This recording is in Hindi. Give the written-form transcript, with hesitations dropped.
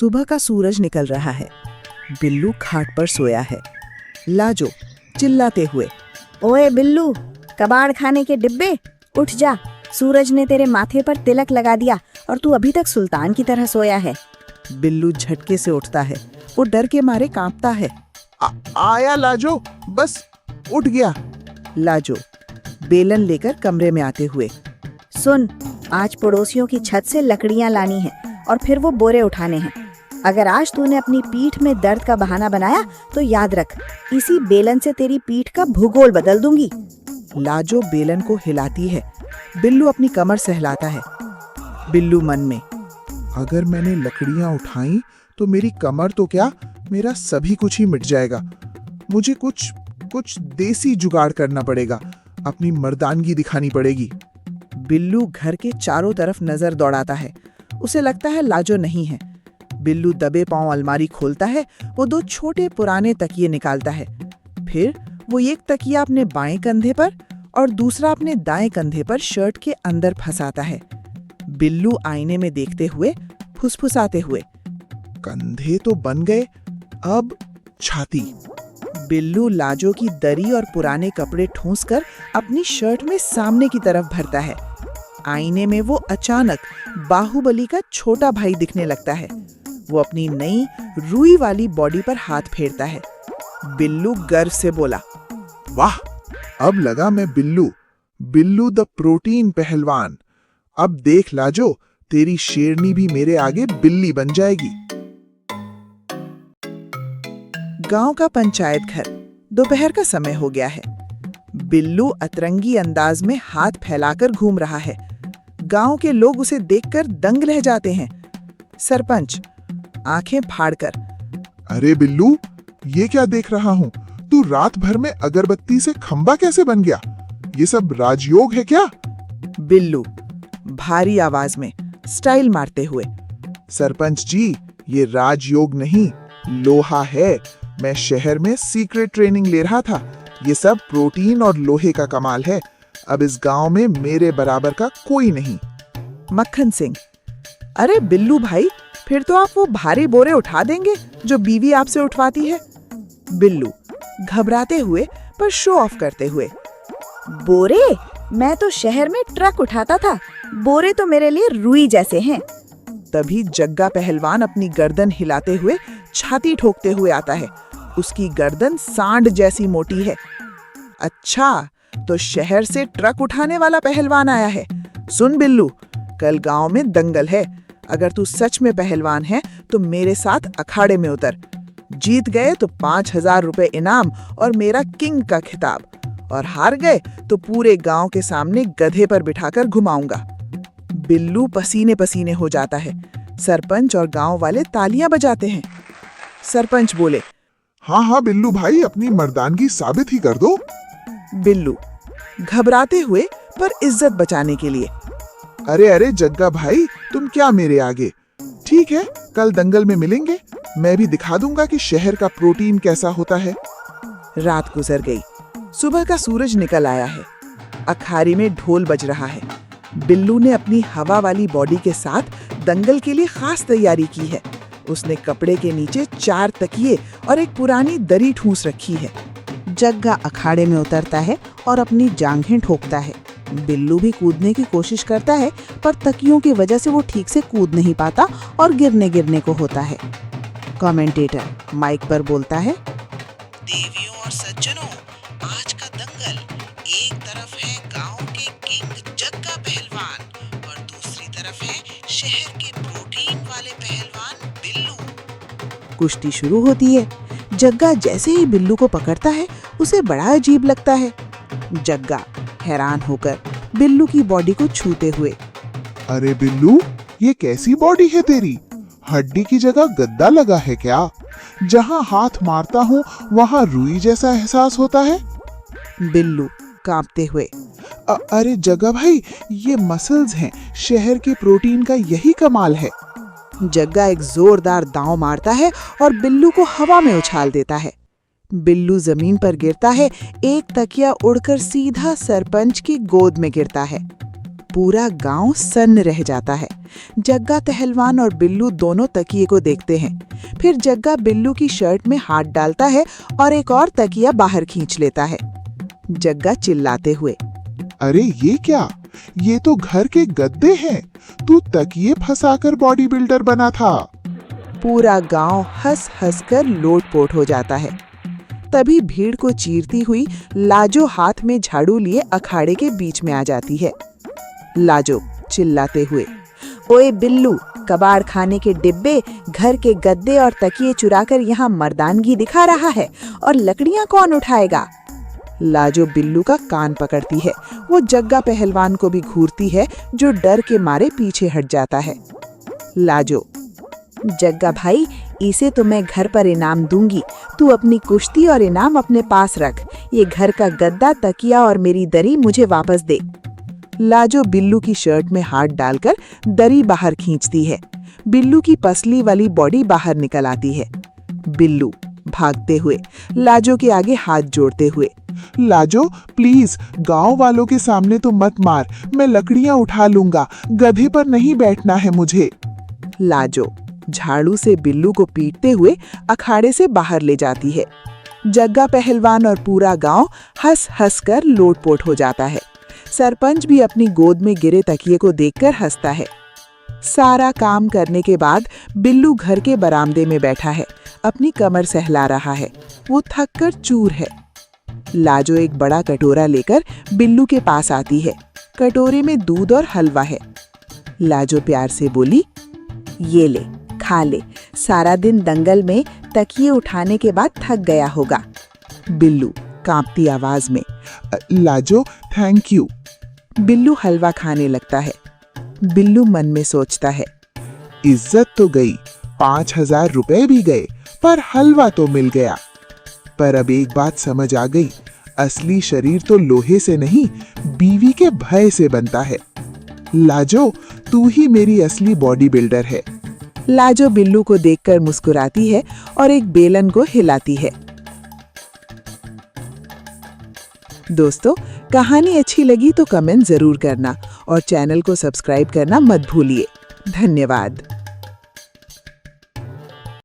सुबह का सूरज निकल रहा है। बिल्लू खाट पर सोया है। लाजो चिल्लाते हुए, ओए बिल्लू, कबाड़ खाने के डिब्बे, उठ जा। सूरज ने तेरे माथे पर तिलक लगा दिया और तू अभी तक सुल्तान की तरह सोया है। बिल्लू झटके से उठता है। वो डर के मारे कांपता है। आया लाजो, बस उठ गया। लाजो बेलन लेकर कमरे में आते हुए, सुन, आज पड़ोसियों की छत से लकड़ियां लानी है और फिर वो बोरे उठाने हैं। अगर आज तूने अपनी पीठ में दर्द का बहाना बनाया तो याद रख, इसी बेलन से तेरी पीठ का भूगोल बदल दूंगी। लाजो बेलन को हिलाती है। बिल्लू अपनी कमर सहलाता है। बिल्लू मन में, अगर मैंने लकड़ियां उठाई तो मेरी कमर तो क्या, मेरा सभी कुछ ही मिट जाएगा। मुझे कुछ देसी जुगाड़ करना पड़ेगा, अपनी मर्दानगी दिखानी पड़ेगी। बिल्लू घर के चारों तरफ नजर दौड़ाता है। उसे लगता है लाजो नहीं है। बिल्लू दबे पांव अलमारी खोलता है। वो 2 छोटे पुराने तकिए निकालता है। फिर वो एक तकिया अपने बाएं कंधे पर और दूसरा अपने दाएं कंधे पर शर्ट के अंदर फंसाता है। बिल्लू आईने में देखते हुए फुसफुसाते हुए, कंधे तो बन गए, अब छाती। बिल्लू लाजो की दरी और पुराने कपड़े ठूंसकर अपनी शर्ट में सामने की तरफ भरता है। आईने में वो अचानक बाहुबली का छोटा भाई दिखने लगता है। वो अपनी नई रुई वाली बॉडी पर हाथ फेरता है। बिल्लू गर्व से बोला, वाह, अब लगा मैं बिल्लू द प्रोटीन पहलवान। अब देख लाजो, तेरी शेरनी भी मेरे आगे बिल्ली बन जाएगी। गांव का पंचायत घर। दोपहर का समय हो गया है। बिल्लू अतरंगी अंदाज में हाथ फैलाकर घूम रहा है। गांव के लोग उसे देखकर दंग रह जाते हैं। सरपंच आंखें फाड़कर, अरे बिल्लू, ये क्या देख रहा हूँ? तू रात भर में अगरबत्ती से खंबा कैसे बन गया? ये सब राजयोग है क्या? बिल्लू भारी आवाज में स्टाइल मारते हुए, सरपंच जी, ये राजयोग नहीं, लोहा है। मैं शहर में सीक्रेट ट्रेनिंग ले रहा था। ये सब प्रोटीन और लोहे का कमाल है। अब इस गांव में मेरे बराबर का कोई नहीं। मक्खन सिंह, अरे बिल्लू भाई, फिर तो आप वो भारी बोरे उठा देंगे जो बीवी आपसे उठवाती है। बिल्लू घबराते हुए पर शो ऑफ करते हुए, बोरे? मैं तो शहर में ट्रक उठाता था। बोरे तो मेरे लिए रुई जैसे हैं। तभी जग्गा पहलवान अपनी गर्दन हिलाते हुए छाती ठोकते हुए आता है। उसकी गर्दन सांड जैसी मोटी है। अच्छा, तो शहर से ट्रक उठाने वाला पहलवान आया है। सुन बिल्लू, कल गांव में दंगल है। अगर तू सच में पहलवान है तो मेरे साथ अखाड़े में उतर। जीत गए तो 5,000 रुपए इनाम और मेरा किंग का खिताब, और हार गए तो पूरे गांव के सामने गधे पर बिठाकर घुमाऊंगा। बिल्लू पसीने पसीने हो जाता है। सरपंच और गांव वाले तालियां बजाते हैं। सरपंच बोले, हाँ बिल्लू भाई, अपनी मर्दानगी साबित ही कर दो। बिल्लू घबराते हुए पर इज्जत बचाने के लिए, अरे जग्गा भाई, तुम क्या मेरे आगे? ठीक है, कल दंगल में मिलेंगे। मैं भी दिखा दूंगा कि शहर का प्रोटीन कैसा होता है। रात गुजर गई। सुबह का सूरज निकल आया है। अखाड़े में ढोल बज रहा है। बिल्लू ने अपनी हवा वाली बॉडी के साथ दंगल के लिए खास तैयारी की है। उसने कपड़े के नीचे 4 तकिए और एक पुरानी दरी ठूंस रखी है। जग्गा अखाड़े में उतरता है और अपनी जांघें ठोकता है। बिल्लू भी कूदने की कोशिश करता है, पर तकियों की वजह से वो ठीक से कूद नहीं पाता और गिरने को होता है। कमेंटेटर माइक पर बोलता है, देवियों और सज्जनों, आज का दंगल, एक तरफ है गांव के किंग जग्गा पहलवान और दूसरी तरफ है शहर के प्रोटीन वाले पहलवान बिल्लू। कुश्ती शुरू होती है। जग्गा जैसे ही बिल्लू को पकड़ता है, उसे बड़ा अजीब लगता है। जग्गा हैरान होकर बिल्लू की बॉडी को छूते हुए, अरे बिल्लू, ये कैसी बॉडी है तेरी? हड्डी की जगह गद्दा लगा है क्या? जहाँ हाथ मारता हूँ वहाँ रुई जैसा एहसास होता है। बिल्लू कांपते हुए, अरे जग्गा भाई, ये मसल्स हैं। शहर के प्रोटीन का यही कमाल है। जग्गा एक जोरदार दांव मारता है और बिल्लू को हवा में उछाल देता है। बिल्लू जमीन पर गिरता है। एक तकिया उड़कर सीधा सरपंच की गोद में गिरता है। पूरा गांव सन्न रह जाता है। जग्गा पहलवान और बिल्लू दोनों तकिए को देखते हैं। फिर जग्गा बिल्लू की शर्ट में हाथ डालता है और एक और तकिया बाहर खींच लेता है। जग्गा चिल्लाते हुए, अरे ये क्या? ये तो घर के गद्दे हैं। तू तकिए फंसाकर बॉडी बिल्डर बना था। पूरा गांव हंस हंस कर लोटपोट हो जाता है। तभी भीड़ को चीरती हुई लाजो हाथ में झाड़ू लिए अखाड़े के बीच में आ जाती है। लाजो चिल्लाते हुए, ओए बिल्लू, कबाड़ खाने के डिब्बे, घर के गद्दे और तकिए चुराकर यहाँ मर्दानगी दिखा रहा है और लकड़ियाँ कौन उठाएगा? लाजो बिल्लू का कान पकड़ती है। वो जग्गा पहलवान को भी घूरती है, जो डर के मारे पीछे हट जाता है। लाजो, जग्गा भाई, इसे तो मैं घर पर इनाम दूंगी। तू अपनी कुश्ती और इनाम अपने पास रख। ये घर का गद्दा, तकिया और मेरी दरी मुझे वापस दे। लाजो बिल्लू की शर्ट में हाथ डालकर दरी बाहर खींचती है। बिल्लू की पसली वाली बॉडी बाहर निकल आती है। बिल्लू भागते हुए लाजो के आगे हाथ जोड़ते हुए, लाजो प्लीज, गांव वालों के सामने तो मत मार। मैं लकड़ियां उठा लूंगा। गधे पर नहीं बैठना है मुझे। लाजो झाड़ू से बिल्लू को पीटते हुए अखाड़े से बाहर ले जाती है। जग्गा पहलवान और पूरा गांव हंस हंस कर लोटपोट हो जाता है। सरपंच भी अपनी गोद में गिरे तकिए को देखकर हंसता है। सारा काम करने के बाद बिल्लू घर के बरामदे में बैठा है, अपनी कमर सहला रहा है। वो थक कर चूर है। लाजो एक बड़ा कटोरा लेकर बिल्लू के पास आती है। कटोरे में दूध और हलवा है। लाजो प्यार से बोली, ये ले, खा ले। सारा दिन दंगल में तकिए उठाने के बाद थक गया होगा। बिल्लू कांपती आवाज में, लाजो थैंक यू। बिल्लू हलवा खाने लगता है। बिल्लू मन में सोचता है, इज्जत तो गई, 5,000 रुपए भी गए, पर हलवा तो मिल गया। पर अब एक बात समझ आ गई, असली शरीर तो लोहे से नहीं, बीवी के भय से बनता है। लाजो, तू ही मेरी असली बॉडी बिल्डर है। लाजो बिल्लू को देखकर मुस्कुराती है और एक बेलन को हिलाती है। दोस्तों, कहानी अच्छी लगी तो कमेंट जरूर करना और चैनल को सब्सक्राइब करना मत भूलिए। धन्यवाद।